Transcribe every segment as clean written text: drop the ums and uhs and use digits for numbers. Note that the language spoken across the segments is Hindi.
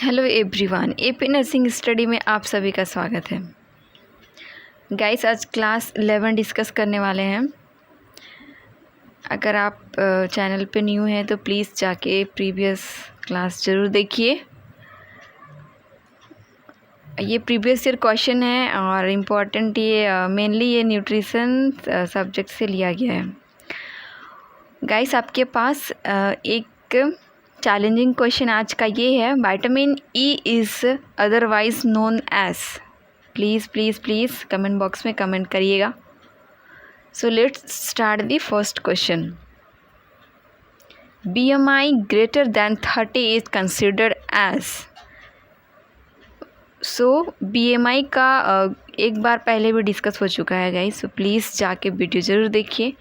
Hello everyone, AP nursing study में आप सभी का स्वागत है। गाइस, आज क्लास 11 डिस्कस करने वाले हैं। अगर आप चैनल पे न्यू हैं तो प्लीज़ जाके प्रीवियस क्लास ज़रूर देखिए। ये प्रीवियस ईयर क्वेश्चन है और इम्पॉर्टेंट ये मेनली ये न्यूट्रिशन सब्जेक्ट से लिया गया है। गाइस, आपके पास एक चैलेंजिंग क्वेश्चन आज का ये है, vitamin E is otherwise known as. Please comment box में कमेंट करिएगा। So let's start the first question. BMI greater than 30 is considered as. So BMI का एक बार पहले भी डिस्कस हो चुका है गाइस, सो प्लीज़ जाके वीडियो ज़रूर देखिए।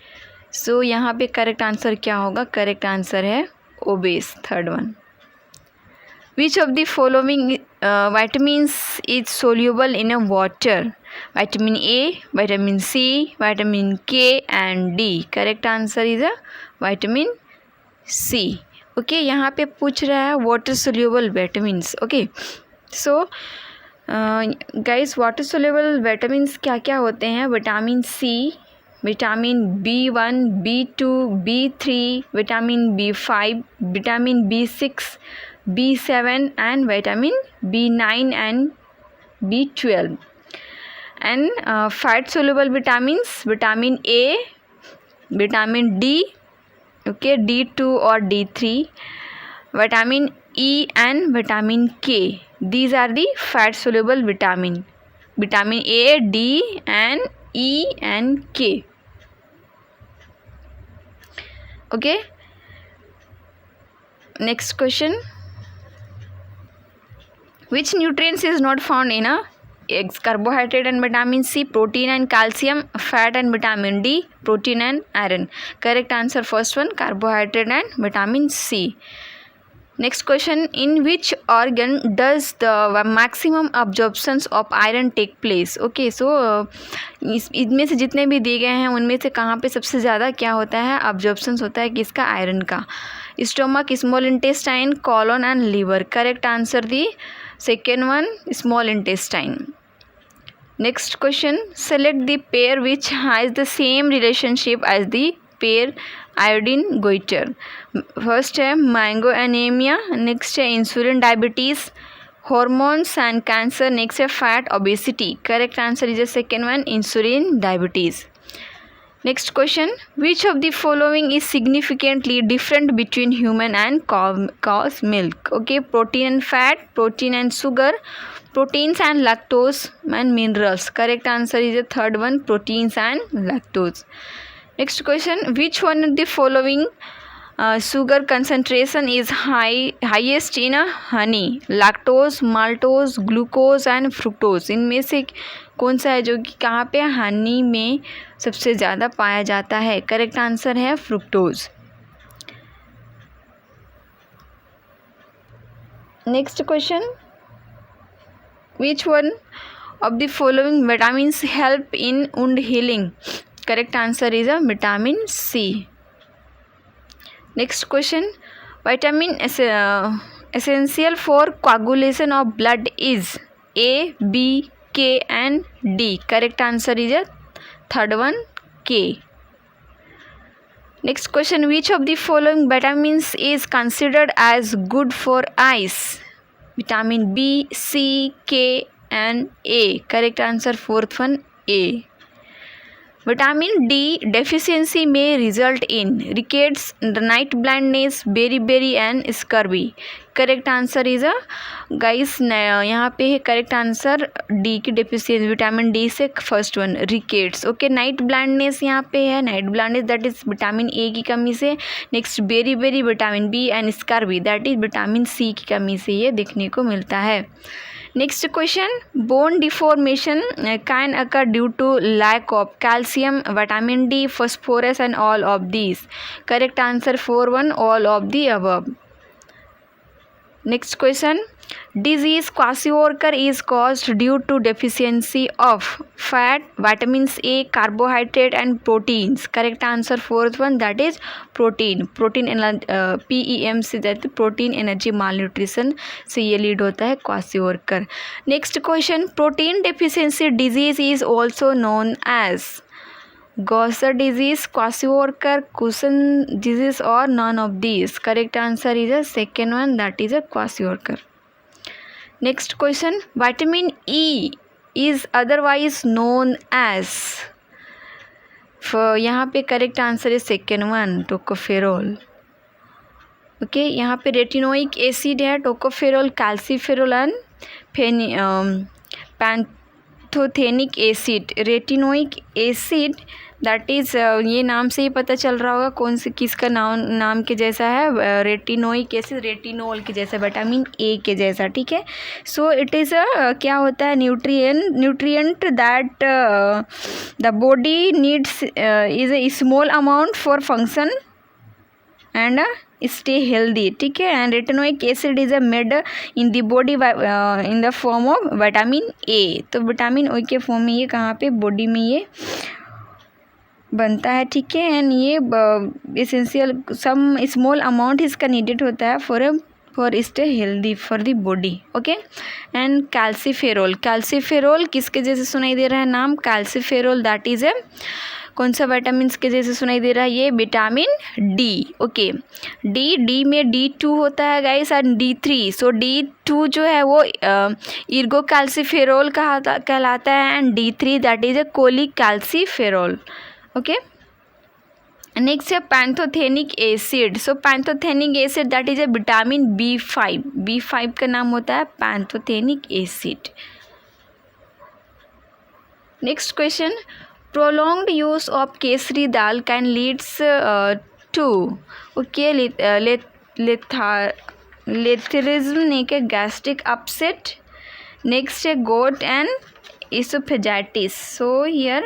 सो यहाँ पे करेक्ट आंसर क्या होगा? करेक्ट आंसर है obese, third one. Which of the following vitamins is soluble in a water? Vitamin A, vitamin C, vitamin K and D. Correct answer is a vitamin C. Okay, यहाँ पे पूछ रहा है water soluble vitamins. Okay, so guys, water soluble vitamins क्या क्या होते हैं? Vitamin C, vitamin B1, B2, B3, vitamin B5, vitamin B6, B7 and vitamin B9 and B12 and fat soluble vitamins, vitamin A, vitamin D, okay, D2 or D3, vitamin E and vitamin K. These are the fat soluble vitamin A, D and E and K. Okay, next question. Which nutrients is not found in a eggs? Carbohydrate and vitamin C, protein and calcium, fat and vitamin D, protein and iron. Correct answer first one, carbohydrate and vitamin C. Next question. In which organ does the maximum absorptions of iron take place? Okay, so इसमें से जितने भी दिए गए हैं उनमें से कहाँ पे सबसे ज़्यादा क्या होता है? अब्जॉर्प्शंस होता है किसका? आयरन का। Stomach, small intestine, colon and liver. Correct answer the second one, small intestine. Next question. Select the pair which has the same relationship as the pair iodine goiter. First है mango anemia, next है insulin diabetes, hormones and cancer, next है fat obesity. Correct answer is the second one, insulin diabetes. Next question. Which of the following is significantly different between human and cow's milk? Okay, protein and fat, protein and sugar, proteins and lactose and minerals. Correct answer is the third one, proteins and lactose. Next question. Which one of the following sugar concentration is highest in a honey? Lactose, maltose, glucose and fructose. इनमें से कौन सा है जो कि कहाँ पे हनी में सबसे ज़्यादा पाया जाता है? करेक्ट आंसर है fructose. Next question. Which one of the following vitamins help in wound healing? Correct answer is a vitamin C. Next question. Vitamin essential for coagulation of blood is A, B, K and D. Correct answer is a third one, K. Next question. Which of the following vitamins is considered as good for eyes? Vitamin B, C, K and A. Correct answer fourth one, A. Vitamin D deficiency may result in rickets, night blindness, beriberi and scurvy. Correct answer is guys यहाँ पे है करेक्ट आंसर डी की डेफिशिएंसी, विटामिन डी से first one, rickets. Okay, night blindness यहाँ पे है, night blindness that is vitamin A की कमी से. Next berry vitamin B and scurvy that is vitamin C की कमी से ये देखने को मिलता है. Next question. Bone deformation can occur due to lack of calcium, vitamin D, phosphorus and all of these. Correct answer 4-1, all of the above. Next question, disease kwashiorkor is caused due to deficiency of fat, vitamins A, carbohydrate and proteins. Correct answer fourth one, that is protein PEM से जाते प्रोटीन एनर्जी मालन्यूट्रिशन से ये लीड होता है kwashiorkor. Next question, protein deficiency disease is also known as Gaucher disease, Kwashiorkor, Cushing disease or none of these. Correct answer is a second one, that is a Kwashiorkor. Next question, vitamin E is otherwise known as. यहाँ पे करेक्ट आंसर है सेकेंड वन, टोकोफेरोल. ओके, यहाँ पे रेटिनोइक एसिड है, tocopherol, calciferol and pantothenic acid. Retinoic acid that is ये नाम से ही पता चल रहा होगा कौन से किसका नाम के जैसा है. रेटिनोइक एसिड रेटिनोल के जैसा, विटामिन ए के जैसा. ठीक है, सो इट इज़ क्या होता है, nutrient that the body needs is a small amount for function and stay healthy. ठीक है, and retinoic acid is made in the body in the form of vitamin A. तो विटामिन ओ के फॉर्म में ये कहाँ पे बॉडी में ये बनता है. ठीक है, एंड ये एसेंशियल सम स्मॉल अमाउंट इसका नीडेड होता है for stay healthy for the body. Okay, and calciferol किसके जैसे सुनाई दे रहा है नाम, कैल्सीफेरोल दैट इज कौन सा विटामिन के जैसे सुनाई दे रहा है, ये विटामिन डी. ओके, डी में D2 होता है guys and D3. So D2 जो है वो इर्गो कैल्सीफेरोल कहलाता है and D3 that is cholecalciferol. Okay, next है pantothenic acid. So pantothenic acid that is vitamin B5 का नाम होता है pantothenic acid. Next question, prolonged use of kesari dal can leads to lethargism, naked gastric upset. Next है gout and esophagitis. So here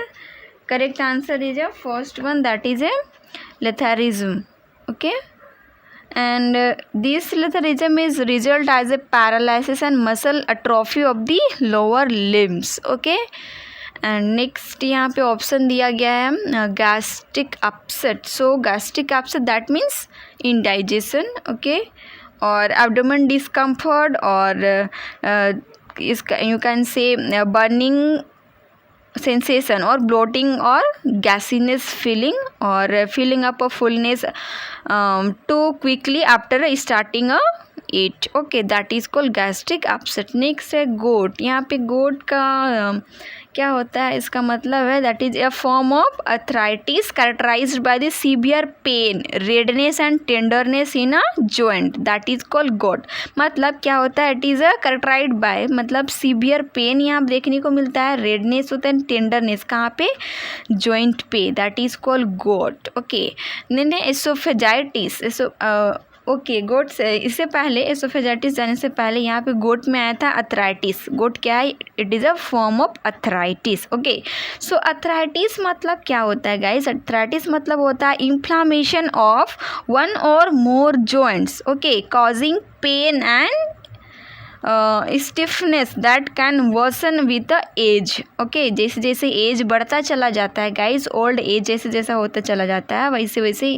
correct answer is a first one, that is a lethargism. Okay, and this lethargism is result as a paralysis and muscle atrophy of the lower limbs. Okay, and next यहाँ पे ऑप्शन दिया गया है gastric upset. So gastric upset that means indigestion. Okay, और एब्डोमेन डिस्कम्फर्ट और इसका you can say burning sensation और ब्लोटिंग और गैसीनेस फीलिंग और feeling up of fullness too quickly after starting a eat. Okay, that is called gastric upset. Next है गोट. यहाँ पे गोट का क्या होता है, इसका मतलब है that is a form of arthritis characterised by the severe pain, redness and tenderness in a joint, that is called gout. मतलब क्या होता है, it is a characterised by मतलब सीवियर पेन यहाँ देखने को मिलता है, रेडनेस होता है, टेंडरनेस कहाँ पे, जॉइंट पे, that is called gout. Okay, then oesophagitis. Okay, gout से इससे पहले एसोफेजाइटिस जाने से पहले यहाँ पे गोट में आया था अर्थराइटिस. गोट क्या है, it is a form of arthritis. Okay, so arthritis मतलब क्या होता है गाइस, अर्थराइटिस मतलब होता है inflammation of one or more joints. Okay, causing pain and stiffness that can worsen with the age. Okay, जैसे जैसे एज बढ़ता चला जाता है गाइज, ओल्ड एज जैसे जैसा होता चला जाता है वैसे वैसे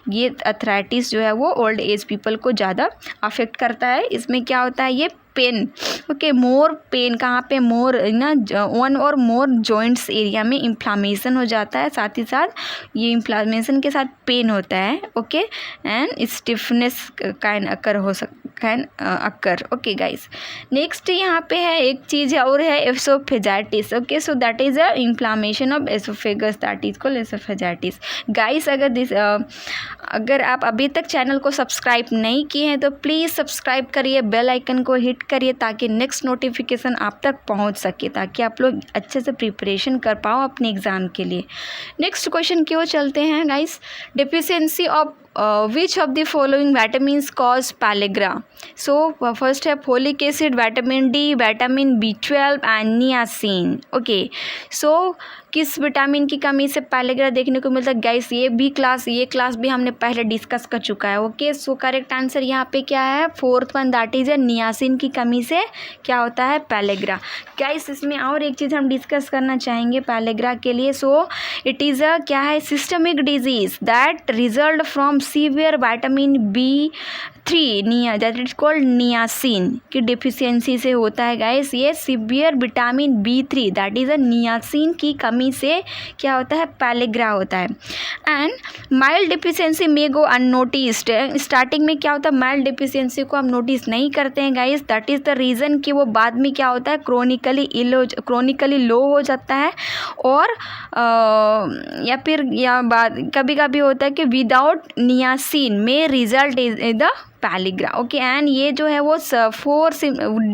ये अर्थराइटिस जो है वो ओल्ड एज पीपल को ज़्यादा अफेक्ट करता है. इसमें क्या होता है, ये पेन. ओके, मोर पेन कहाँ पे, मोर ना one or more joints area में इन्फ्लामेशन हो जाता है, साथ ही साथ ये इन्फ्लामेशन के साथ पेन होता है. Okay, and stiffness can occur. Okay guys, next यहाँ पे है एक चीज़ और है oesophagitis. Okay, so that is a inflammation of oesophagus, that is called oesophagitis. Guys, अगर आप अभी तक चैनल को सब्सक्राइब नहीं किए हैं तो प्लीज़ सब्सक्राइब करिए, बेल आइकन को हिट करिए ताकि नेक्स्ट नोटिफिकेशन आप तक पहुंच सके, ताकि आप लोग अच्छे से प्रिपरेशन कर पाओ अपने एग्ज़ाम के लिए. नेक्स्ट क्वेश्चन की ओर चलते हैं guys. Deficiency of which of the following vitamins cause pellagra? So first है folic acid, vitamin D, vitamin B12 and niacin. Okay, so किस विटामिन की कमी से पैलेग्रा देखने को मिलता है गाइस? ये क्लास भी हमने पहले डिस्कस कर चुका है. ओके, सो करेक्ट आंसर यहाँ पे क्या है? Fourth one, that is niacin की कमी से क्या होता है? पैलेग्रा. गाइस इसमें और एक चीज़ हम डिस्कस करना चाहेंगे पैलेग्रा के लिए. सो इट इज़ अ क्या है? Systemic disease that result from severe vitamin B3 that is called niacin की डिफिशियंसी से होता है गाइस. ये severe vitamin B3 that is a niacin की कमी से क्या होता है? पैलेग्रा होता है. And mild deficiency may go unnoticed. Starting में क्या होता है? माइल्ड डिफिशियंसी को हम नोटिस नहीं करते हैं guys. That is the reason कि वो बाद में क्या होता है? क्रोनिकली लो हो जाता है. और कभी कभी होता है कि विदाउट नियासिन में result is the pellagra. Okay, and ये जो है वो 4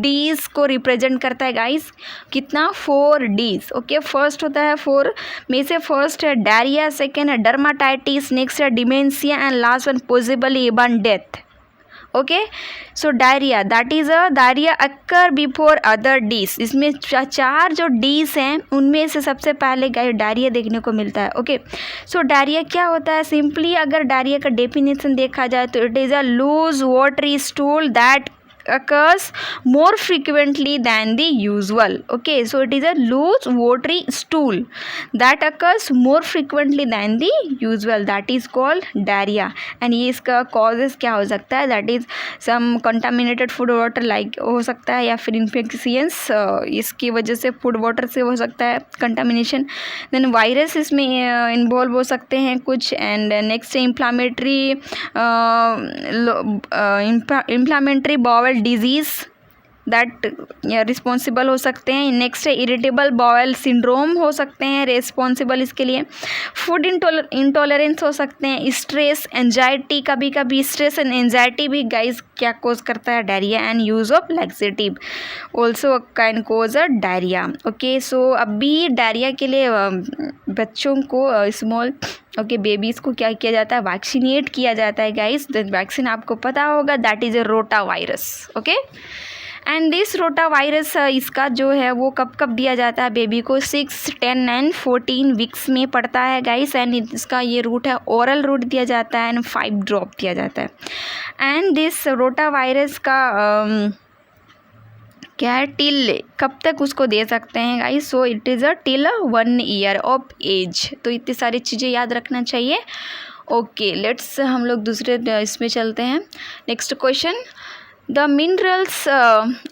Ds को रिप्रेजेंट करता है गाइस. कितना? 4 Ds. ओके, फर्स्ट होता है 4 में से फर्स्ट है डायरिया, सेकेंड है डर्माटाइटिस, नेक्स्ट है dementia and last one possibly even death. Okay, so diarrhoea that is a diarrhoea occur before other D's. इसमें 4 जो डीज हैं उनमें से सबसे पहले डायरिया देखने को मिलता है. ओके, सो डायरिया क्या होता है? सिंपली अगर डायरिया का डेफिनेशन देखा जाए तो it is a loose watery stool that occurs more frequently than the usual. Okay, so it is a loose watery stool that occurs more frequently than the usual, that is called diarrhea. and ये इसका causes क्या हो सकता है? that is some contaminated food water like हो सकता है, या फिर infections इसकी वजह से food water से हो सकता है contamination. then virus इसमें involve हो सकते हैं कुछ. and next inflammatory bowel disease that responsible हो सकते हैं. नेक्स्ट है इरिटेबल बाउल सिंड्रोम हो सकते हैं रिस्पॉन्सिबल इसके लिए. फूड इंटॉलरेंस हो सकते हैं. स्ट्रेस, एंजाइटी, कभी कभी स्ट्रेस एंड एंजाइटी भी गाइस क्या कोज करता है? Diarrhoea. And use of laxative also can cause a diarrhoea. Okay, so अभी डायरिया के लिए बच्चों को स्मॉल बेबीज़ को क्या किया जाता है? वैक्सीनेट किया जाता है गाइस. वैक्सीन आपको पता होगा that is a rota virus. Okay, and this rota virus इसका जो है वो कब दिया जाता है बेबी को? 6, 10 एंड 14 वीक्स में पड़ता है गाइस. एंड इसका ये रूट है ओरल रूट दिया जाता है एंड 5 ड्रॉप दिया जाता है. एंड दिस रोटा वायरस का क्या है? टिल कब तक उसको दे सकते हैं guys? So it is a till 1 year of age. तो इतनी सारी चीज़ें याद रखना चाहिए. ओके, लेट्स हम लोग दूसरे इसमें चलते हैं. Next question, the minerals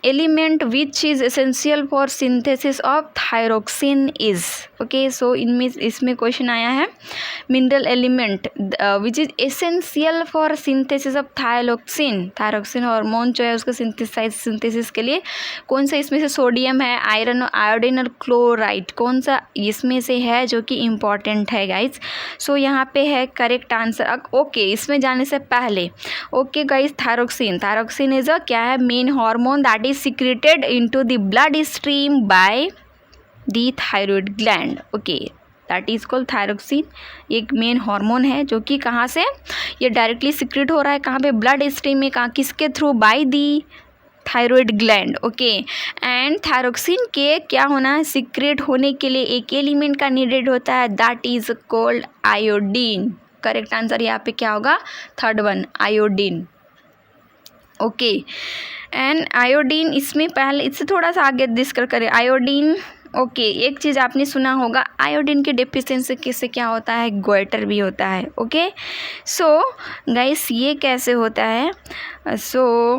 element which is essential for synthesis of thyroxine is. okay, so इसमें क्वेश्चन आया है mineral element which is essential for synthesis of thyroxine hormone जो है उसका सिंथेसिस के लिए कौन सा इसमें से सोडियम है, आयरन और आयोडीन और क्लोराइड कौन सा इसमें से है जो कि इम्पॉर्टेंट है गाइज. सो यहाँ पे है करेक्ट आंसर. ओके, इसमें जाने से पहले okay guys, thyroxine is a क्या है? Main hormone that is secreted into the blood stream by the thyroid gland. Okay, that is called thyroxine. एक मेन हार्मोन है जो कि कहाँ से ये डायरेक्टली सिक्रेट हो रहा है? कहाँ पे? ब्लड स्ट्रीम में. कहाँ? किसके through? By the thyroid gland. Okay, and thyroxine के क्या होना है? सिक्रेट होने के लिए एक एलिमेंट का नीडेड होता है that is called iodine. Correct answer यहाँ पे क्या होगा? Third one, iodine. Okay, and iodine इसमें पहले इससे थोड़ा सा आगे डिस्कस करें. आयोडीन ओके, एक चीज़ आपने सुना होगा आयोडीन की डेफिशिएंसी से क्या होता है? गोइटर भी होता है. ओके, सो गाइस ये कैसे होता है? सो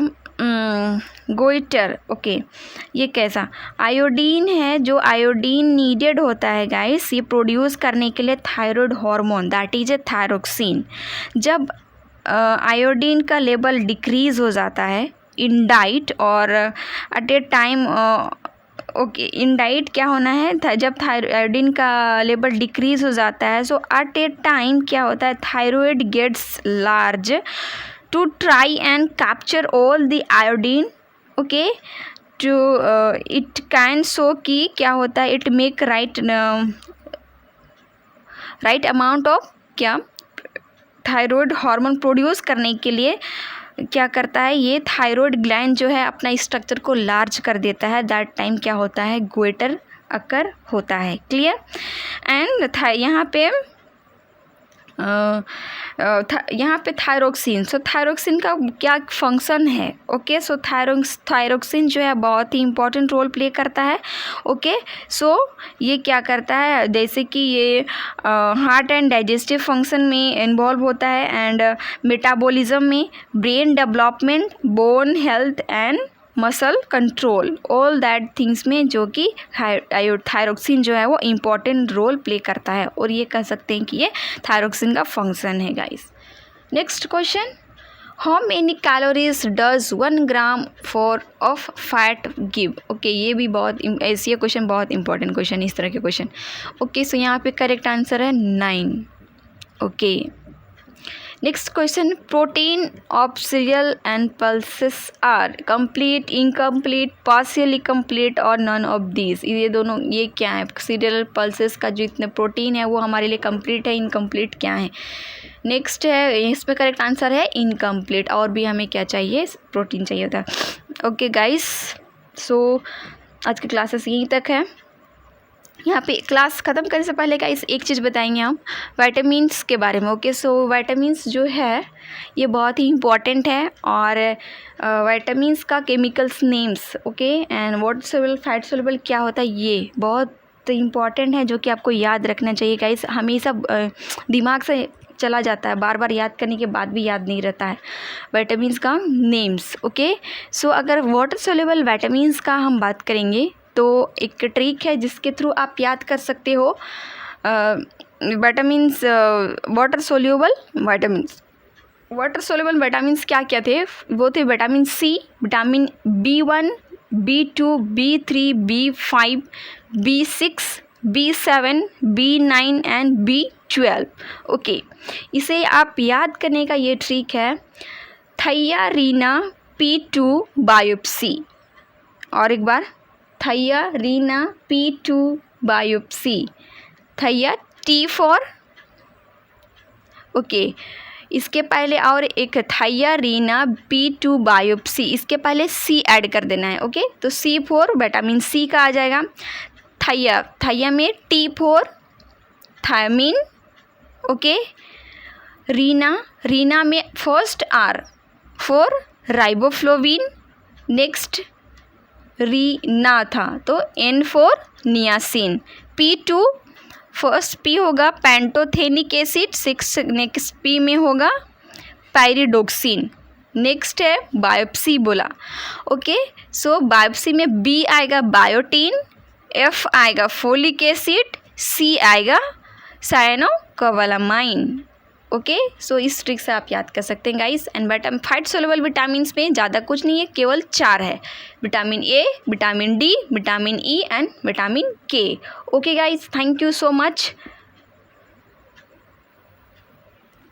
गोइटर. ओके, ये कैसा? आयोडीन है जो आयोडीन नीडेड होता है गाइस ये प्रोड्यूस करने के लिए thyroid hormone that is a thyroxine. जब आयोडीन का लेवल डिक्रीज़ हो जाता है इन डाइट और at a time okay, in diet क्या होना है? जब आयोडीन का लेवल डिक्रीज़ हो जाता है सो एट ए टाइम क्या होता है? Thyroid gets large to try and capture all the iodine. Okay, to it can show कि क्या होता है? It make right amount of क्या थायराइड हार्मोन प्रोड्यूस करने के लिए क्या करता है, ये थायराइड ग्लैंड जो है अपना स्ट्रक्चर को लार्ज कर देता है। दैट टाइम क्या होता है, गोइटर अकर होता है। क्लियर। एंड यहाँ पे थायरोक्सिन, सो थायरोक्सिन का क्या फंक्शन है। ओके, सो थायरोक्सिन जो है बहुत ही इंपॉर्टेंट रोल प्ले करता है। ओके, सो ये क्या करता है, जैसे कि ये हार्ट एंड डाइजेस्टिव फंक्शन में इन्वॉल्व होता है एंड मेटाबॉलिज्म में, brain development, bone health and muscle control, all that things में जो कि थायरोक्सिन जो है वो इम्पॉर्टेंट रोल प्ले करता है और ये कह सकते हैं कि ये थायरोक्सिन का फंक्शन है guys. Next question, how many calories does 1 gram of fat give. Okay, ये भी बहुत ऐसी है क्वेश्चन, बहुत इंपॉर्टेंट क्वेश्चन इस तरह के क्वेश्चन। ओके, सो यहाँ पे करेक्ट आंसर है 9। Okay, next question, protein of cereal and pulses are complete, incomplete, partially complete और नन ऑफ दीज। ये दोनों ये क्या है, सीरियल पल्सेस का जो इतने प्रोटीन है वो हमारे लिए कंप्लीट है, इनकम्प्लीट क्या है। नेक्स्ट है, इसमें करेक्ट आंसर है इनकम्प्लीट, और भी हमें क्या चाहिए, प्रोटीन चाहिए होता है। ओके गाइस, सो आज की क्लासेस यहीं तक है। यहाँ पे क्लास ख़त्म करने से पहले का एक चीज़ बताएंगे हम विटामिन्स के बारे में। ओके, सो विटामिन्स जो है ये बहुत ही इम्पॉर्टेंट है और विटामिन्स का chemicals names, okay, and water soluble, fat soluble क्या होता है, ये बहुत इम्पॉर्टेंट है जो कि आपको याद रखना चाहिए गाइस। हमेशा दिमाग से चला जाता है, बार बार याद करने के बाद भी याद नहीं रहता है विटामिन्स का नेम्स। ओके, सो अगर वाटर सोल्यूबल विटामिन्स का हम बात करेंगे तो एक ट्रिक है जिसके थ्रू आप याद कर सकते हो vitamins, water soluble vitamins. Water soluble vitamins क्या क्या थे, वो थे vitamin C, vitamin B1, B2, B3, B5, B6, B7, B9 and B12। Okay, इसे आप याद करने का ये ट्रिक है थायरीना P2 बायोप्सी। और एक बार, थायरीना P2 बायोप्सी, थाया T फॉर, ओके, इसके पहले और एक थायरीना P2 बायोप्सी, इसके पहले C ऐड कर देना है। ओके, तो C फॉर विटामिन C का आ जाएगा। थाया में T फॉर थायमीन। ओके, रीना में first R for riboflavin, next रीना था तो N for niacin. P2 first P होगा पेंटोथेनिक एसिड, नेक्स्ट P में होगा पायरिडोक्सिन, नेक्स्ट है बायोप्सी बोला। ओके, सो बायोप्सी में B आएगा बायोटीन, F आएगा फोलिक एसिड, C आएगा साइनोकोबालामाइन। ओके, सो इस ट्रिक से आप याद कर सकते हैं guys. And fat soluble vitamins में ज़्यादा कुछ नहीं है, केवल 4 है, vitamin A, vitamin D, vitamin E and vitamin K। Okay guys, thank you so much.